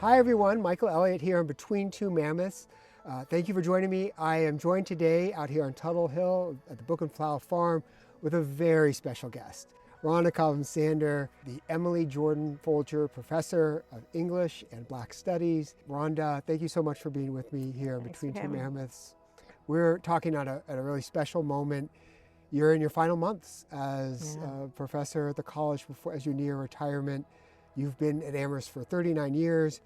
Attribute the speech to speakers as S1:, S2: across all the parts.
S1: Hi everyone, Michael Elliott here on Between Two Mammoths. Thank you for joining me. I am joined today out here on Tuttle Hill at the Book and Plow Farm with a very special guest. Rhonda Cobham-Sander, the Emily Jordan Folger Professor of English and Black Studies. Rhonda, thank you so much for being with me here
S2: Thanks
S1: Between
S2: for
S1: Two
S2: having me.
S1: Mammoths. We're talking at a really special moment. You're in your final months as
S2: Yeah.
S1: a professor at the college as you near retirement. You've been at Amherst for 39 years.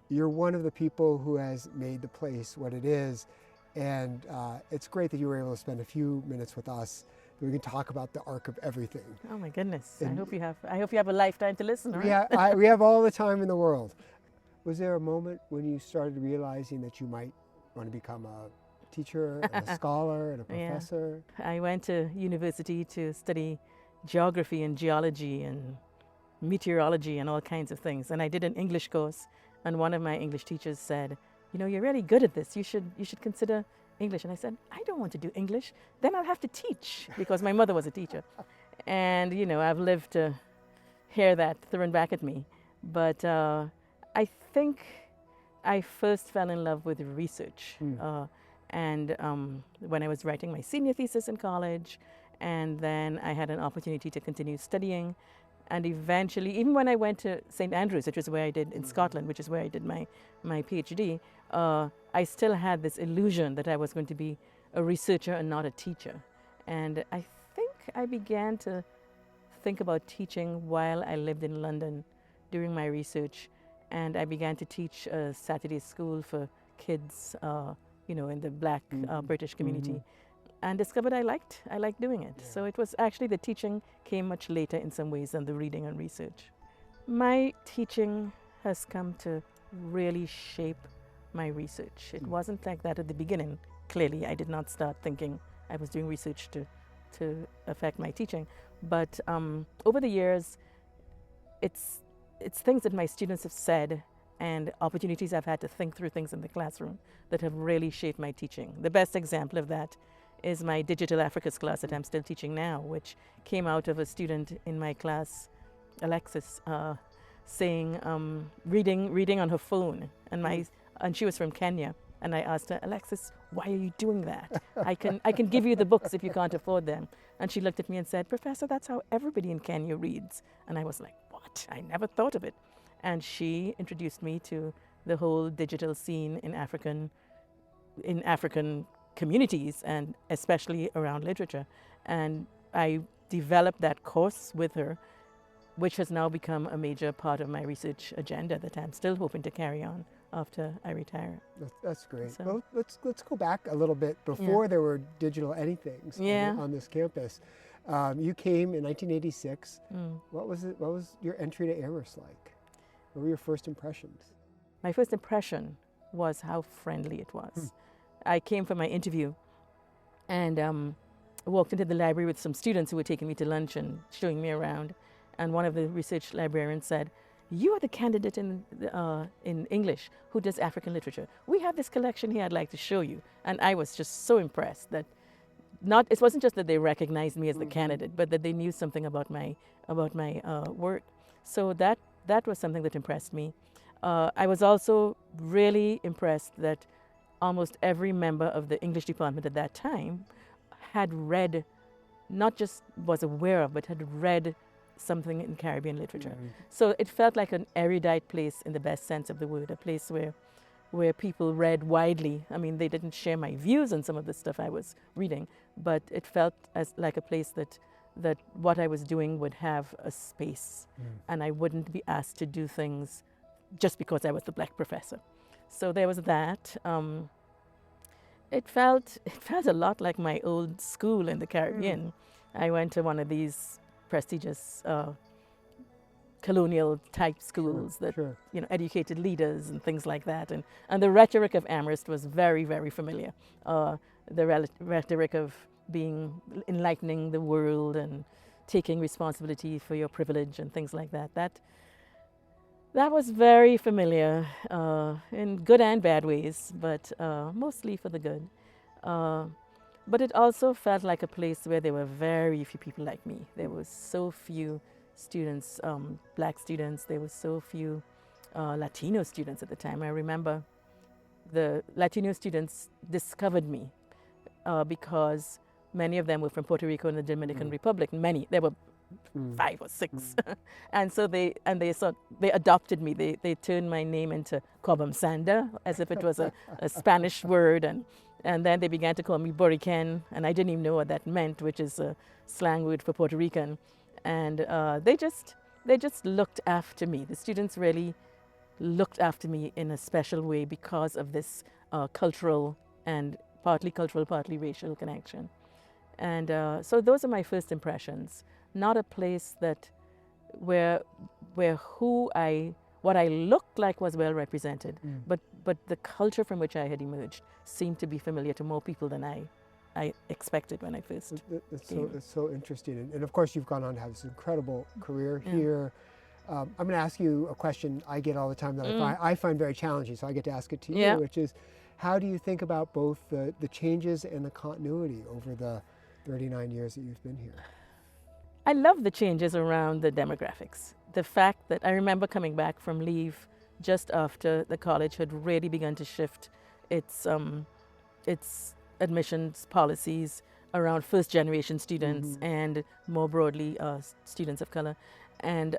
S1: You're one of the people who has made the place what it is. And it's great that you were able to spend a few minutes with us. We can talk about the arc of everything.
S2: Oh my goodness. I
S1: And
S2: hope you have. I hope you have a lifetime to listen. All
S1: we
S2: right.
S1: have, we have all the time in the world. Was there a moment when you started realizing that you might want to become a teacher and a scholar and a
S2: Yeah.
S1: professor?
S2: I went to university to study geography and geology and meteorology and all kinds of things. And I did an English course, and one of my English teachers said, "You know, you're really good at this. You should consider English." And I said, "I don't want to do English. Then I'll have to teach," because my mother was a teacher. And you know, I've lived to hear that thrown back at me. But I think I first fell in love with research. And when I was writing my senior thesis in college, and then I had an opportunity to continue studying. And eventually, even when I went to St. Andrews, which is where I did in Scotland, which is where I did my PhD, I still had this illusion that I was going to be a researcher and not a teacher. And I think I began to think about teaching while I lived in London during my research. And I began to teach a Saturday school for kids, in the Black British community, and discovered I liked doing it.
S1: Yeah.
S2: So it was actually the teaching came much later in some ways than the reading and research. My teaching has come to really shape my research. It wasn't like that at the beginning. Clearly, I did not start thinking I was doing research to affect my teaching. But over the years, it's things that my students have said and opportunities I've had to think through things in the classroom that have really shaped my teaching. The best example of that is my Digital Africas class that I'm still teaching now, which came out of a student in my class, Alexis, saying, reading on her phone, and she was from Kenya. And I asked her, "Alexis, why are you doing that? I can give you the books if you can't afford them." And she looked at me and said, "Professor, that's how everybody in Kenya reads." And I was like, "What? I never thought of it." And she introduced me to the whole digital scene in African communities, and especially around literature. And I developed that course with her, which has now become a major part of my research agenda that I'm still hoping to carry on after I retire.
S1: That's great.
S2: So-
S1: Well, let's go back a little bit before there were digital anythings
S2: Yeah.
S1: on this campus. You came in 1986. What was your entry to Amherst like? What were your first impressions?
S2: My first impression was how friendly it was. I came for my interview and walked into the library with some students who were taking me to lunch and showing me around. And one of the research librarians said, "You are the candidate in English who does African literature. We have this collection here I'd like to show you." And I was just so impressed that it wasn't just that they recognized me as the candidate, but that they knew something about my work. So that was something that impressed me. I was also really impressed that almost every member of the English department at that time had read, not just was aware of, but had read something in Caribbean literature. So it felt like an erudite place in the best sense of the word, a place where people read widely. I mean, they didn't share my views on some of the stuff I was reading, but it felt like a place that what I was doing would have a space, and I wouldn't be asked to do things just because I was the Black professor. So there was that. It felt a lot like my old school in the Caribbean. I went to one of these prestigious colonial type schools that educated leaders and things like that, and the rhetoric of Amherst was very, very familiar. The rhetoric of enlightening the world and taking responsibility for your privilege and things like that. That was very familiar in good and bad ways, but mostly for the good. But it also felt like a place where there were very few people like me. There were so few students, Black students. There were so few Latino students at the time. I remember the Latino students discovered me because many of them were from Puerto Rico and the Dominican Republic. Many, there were 5 or 6, and so they adopted me. They turned my name into Cobham-Sander as if it was a Spanish word, and then they began to call me Borican, and I didn't even know what that meant, which is a slang word for Puerto Rican. And they just looked after me. The students really looked after me in a special way because of this cultural and partly cultural, partly racial connection. And so those are my first impressions. Not a place that where what I looked like was well represented, but the culture from which I had emerged seemed to be familiar to more people than I expected when I first came.
S1: It's so interesting. And of course, you've gone on to have this incredible career here. I'm going to ask you a question I get all the time that I find very challenging, so I get to ask it to you, which is, how do you think about both the changes and the continuity over the 39 years that you've been here?
S2: I love the changes around the demographics. The fact that I remember coming back from leave just after the college had really begun to shift its admissions policies around first-generation students and more broadly students of color, and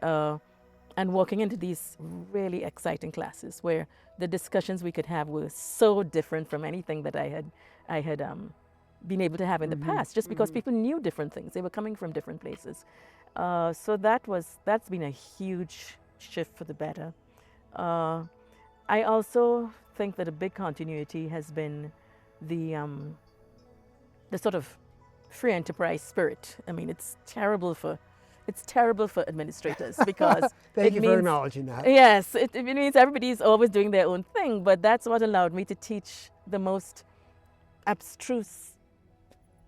S2: walking into these really exciting classes where the discussions we could have were so different from anything that I had been able to have in the past, just because people knew different things. They were coming from different places. So that's been a huge shift for the better. I also think that a big continuity has been the sort of free enterprise spirit. I mean, it's terrible for administrators because
S1: Thank you for acknowledging that.
S2: Yes, it means everybody's always doing their own thing, but that's what allowed me to teach the most abstruse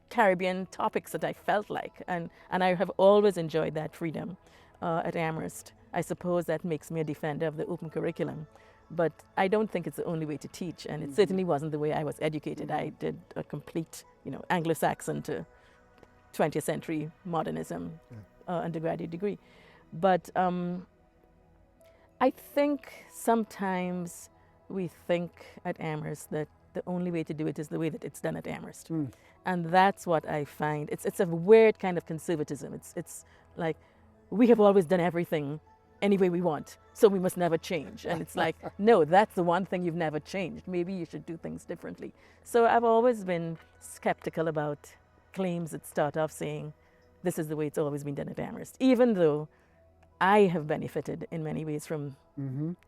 S2: Caribbean topics that I felt like, and I have always enjoyed that freedom at Amherst. I suppose that makes me a defender of the open curriculum, but I don't think it's the only way to teach, and it certainly wasn't the way I was educated. I did a complete, Anglo-Saxon to 20th century modernism undergraduate degree. But I think sometimes we think at Amherst that the only way to do it is the way that it's done at Amherst. And that's what I find. It's a weird kind of conservatism. It's like, we have always done everything any way we want, so we must never change. And it's like, no, that's the one thing you've never changed. Maybe you should do things differently. So I've always been skeptical about claims that start off saying, this is the way it's always been done at Amherst, even though I have benefited in many ways from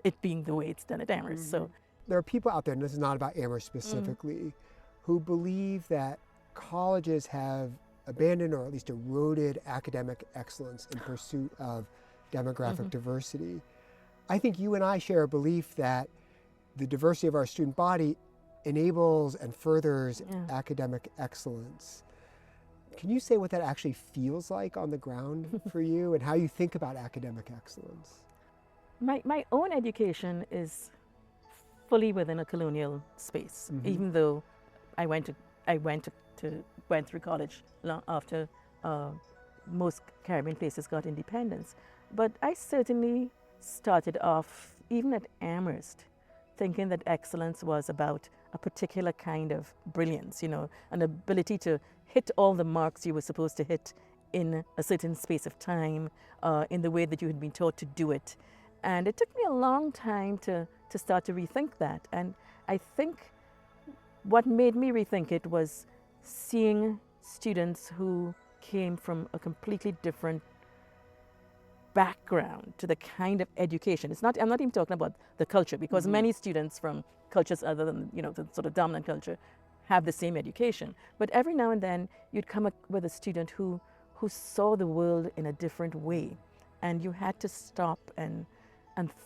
S2: it being the way it's done at Amherst. So
S1: there are people out there, and this is not about Amherst specifically, who believe that colleges have abandoned or at least eroded academic excellence in pursuit of demographic diversity. I think you and I share a belief that the diversity of our student body enables and furthers academic excellence. Can you say what that actually feels like on the ground for you and how you think about academic excellence?
S2: My own education is fully within a colonial space, even though I went through college long after most Caribbean places got independence. But I certainly started off, even at Amherst, thinking that excellence was about a particular kind of brilliance, an ability to hit all the marks you were supposed to hit in a certain space of time, in the way that you had been taught to do it. And it took me a long time to start to rethink that. And I think what made me rethink it was seeing students who came from a completely different background to the kind of education. I'm not even talking about the culture, because many students from cultures other than, the sort of dominant culture have the same education. But every now and then you'd come up with a student who saw the world in a different way. And you had to stop and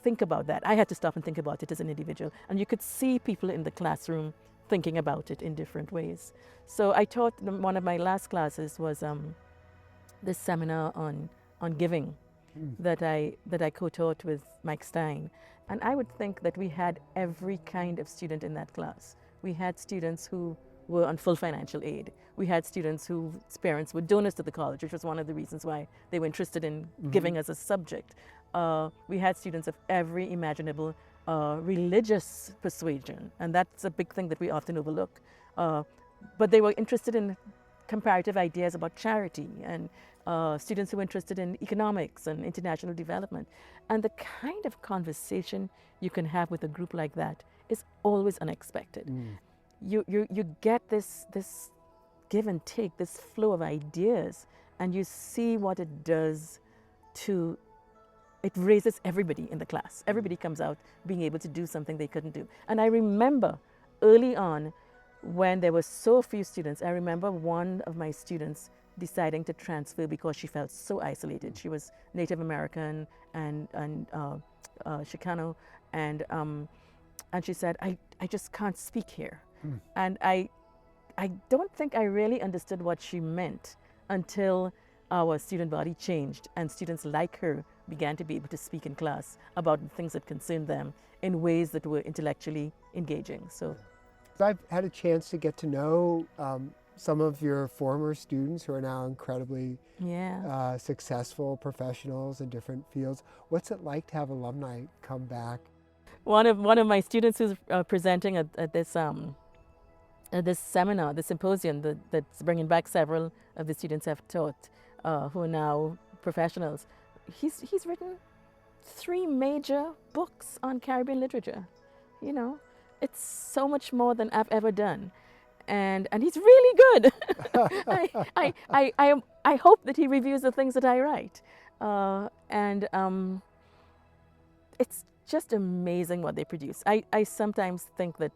S2: think about that. I had to stop and think about it as an individual. And you could see people in the classroom thinking about it in different ways. So I taught, one of my last classes was this seminar on giving that I co-taught with Mike Stein. And I would think that we had every kind of student in that class. We had students who were on full financial aid. We had students whose parents were donors to the college, which was one of the reasons why they were interested in giving as a subject. We had students of every imaginable religious persuasion, and that's a big thing that we often overlook. But they were interested in comparative ideas about charity, and students who were interested in economics and international development. And the kind of conversation you can have with a group like that is always unexpected. You get this give and take, this flow of ideas, and you see what it does to, it raises everybody in the class. Everybody comes out being able to do something they couldn't do. And I remember early on, when there were so few students, I remember one of my students deciding to transfer because she felt so isolated. She was Native American and Chicano, and she said, I just can't speak here. And I don't think I really understood what she meant until our student body changed and students like her began to be able to speak in class about the things that concerned them in ways that were intellectually engaging. So
S1: I've had a chance to get to know some of your former students who are now incredibly successful professionals in different fields. What's it like to have alumni come back?
S2: One of my students who's presenting at this seminar, this symposium that's bringing back several of the students I've taught who are now professionals, he's written 3 major books on Caribbean literature. You know, it's so much more than I've ever done, and he's really good. I hope that he reviews the things that I write, it's just amazing what they produce. I sometimes think that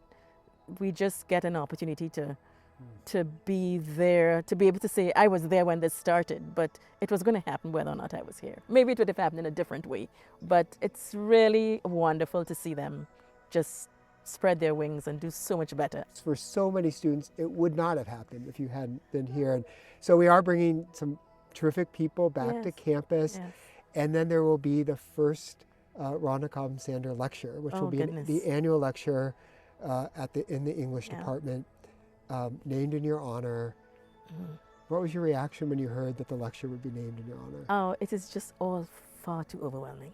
S2: we just get an opportunity to be there, to be able to say, I was there when this started, but it was going to happen whether or not I was here. Maybe it would have happened in a different way, but it's really wonderful to see them just spread their wings and do so much better.
S1: For so many students, it would not have happened if you hadn't been here. And so we are bringing some terrific people back to campus, and then there will be the first Rhonda Cobham-Sander Lecture, which will be the annual lecture in the English department, named in your honor. What was your reaction when you heard that the lecture would be named in your honor?
S2: Oh, it is just all far too overwhelming.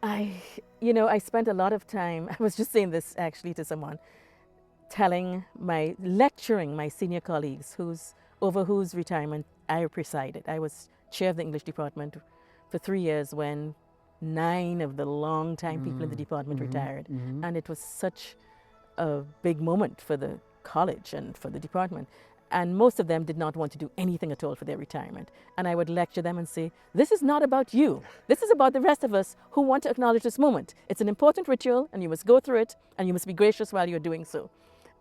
S2: I spent a lot of time, I was just saying this actually to someone, lecturing my senior colleagues over whose retirement I presided. I was chair of the English department for 3 years when 9 of the long-time people in the department retired. And it was such a big moment for the college and for the department. And most of them did not want to do anything at all for their retirement. And I would lecture them and say, this is not about you. This is about the rest of us who want to acknowledge this moment. It's an important ritual, and you must go through it, and you must be gracious while you're doing so.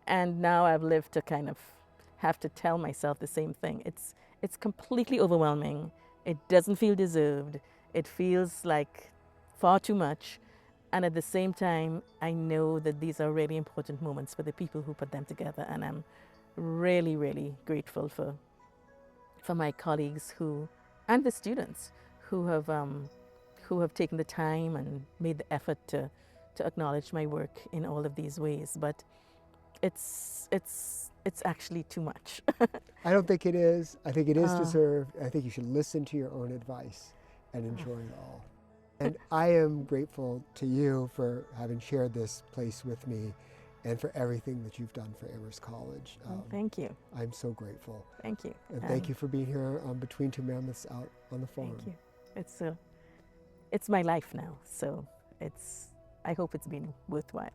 S2: And now I've lived to kind of have to tell myself the same thing. It's completely overwhelming. It doesn't feel deserved. It feels like far too much. And at the same time, I know that these are really important moments for the people who put them together. And I'm really, really grateful for my colleagues and the students who have taken the time and made the effort to acknowledge my work in all of these ways. But it's actually too much.
S1: I don't think it is. I think it is deserved. I think you should listen to your own advice and enjoy it all. And I am grateful to you for having shared this place with me and for everything that you've done for Amherst College.
S2: Thank you.
S1: I'm so grateful.
S2: Thank you.
S1: And thank you for being here on Between Two Mammoths out on the farm.
S2: Thank you. It's my life now, so I hope it's been worthwhile.